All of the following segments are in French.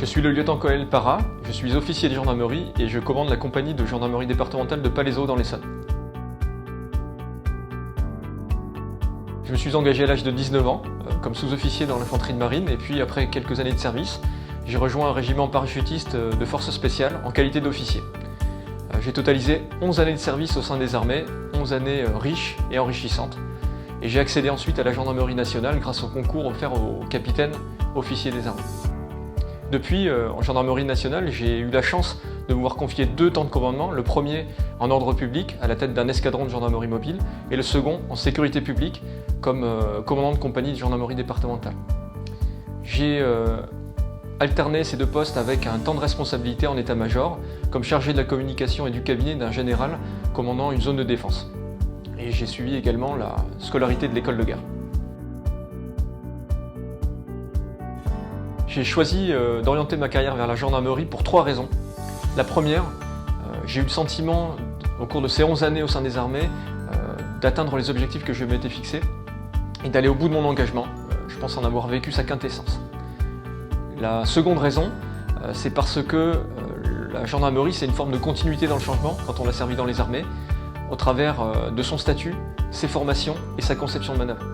suis le lieutenant-colonel Parra, je suis officier de gendarmerie et je commande la compagnie de gendarmerie départementale de Palaiseau dans l'Essonne. Je me suis engagé à l'âge de 19 ans comme sous-officier dans l'infanterie de marine et puis après quelques années de service, j'ai rejoint un régiment parachutiste de forces spéciales en qualité d'officier. J'ai totalisé 11 années de service au sein des armées, 11 années riches et enrichissantes. Et j'ai accédé ensuite à la gendarmerie nationale grâce au concours offert aux capitaines officiers des armées. Depuis, en gendarmerie nationale, j'ai eu la chance de me voir confier 2 temps de commandement, le premier en ordre public, à la tête d'un escadron de gendarmerie mobile, et le second en sécurité publique, comme commandant de compagnie de gendarmerie départementale. J'ai alterné ces 2 postes avec un temps de responsabilité en état-major, comme chargé de la communication et du cabinet d'un général commandant une zone de défense. Et j'ai suivi également la scolarité de l'école de guerre. J'ai choisi d'orienter ma carrière vers la gendarmerie pour 3 raisons. La première, j'ai eu le sentiment, au cours de ces 11 années au sein des armées, d'atteindre les objectifs que je m'étais fixés et d'aller au bout de mon engagement. Je pense en avoir vécu sa quintessence. La seconde raison, c'est parce que la gendarmerie, c'est une forme de continuité dans le changement quand on a servi dans les armées, au travers de son statut, ses formations et sa conception de manœuvre.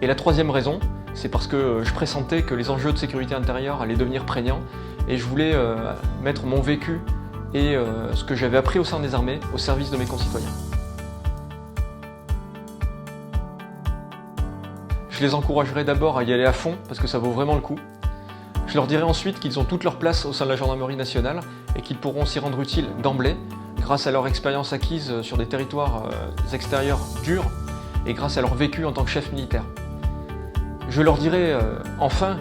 Et la troisième raison, c'est parce que je pressentais que les enjeux de sécurité intérieure allaient devenir prégnants et je voulais mettre mon vécu et ce que j'avais appris au sein des armées au service de mes concitoyens. Je les encouragerai d'abord à y aller à fond parce que ça vaut vraiment le coup. Je leur dirai ensuite qu'ils ont toute leur place au sein de la gendarmerie nationale et qu'ils pourront s'y rendre utiles d'emblée grâce à leur expérience acquise sur des territoires extérieurs durs et grâce à leur vécu en tant que chef militaire. Je leur dirai enfin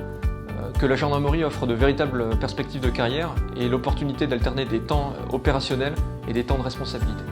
que la gendarmerie offre de véritables perspectives de carrière et l'opportunité d'alterner des temps opérationnels et des temps de responsabilité.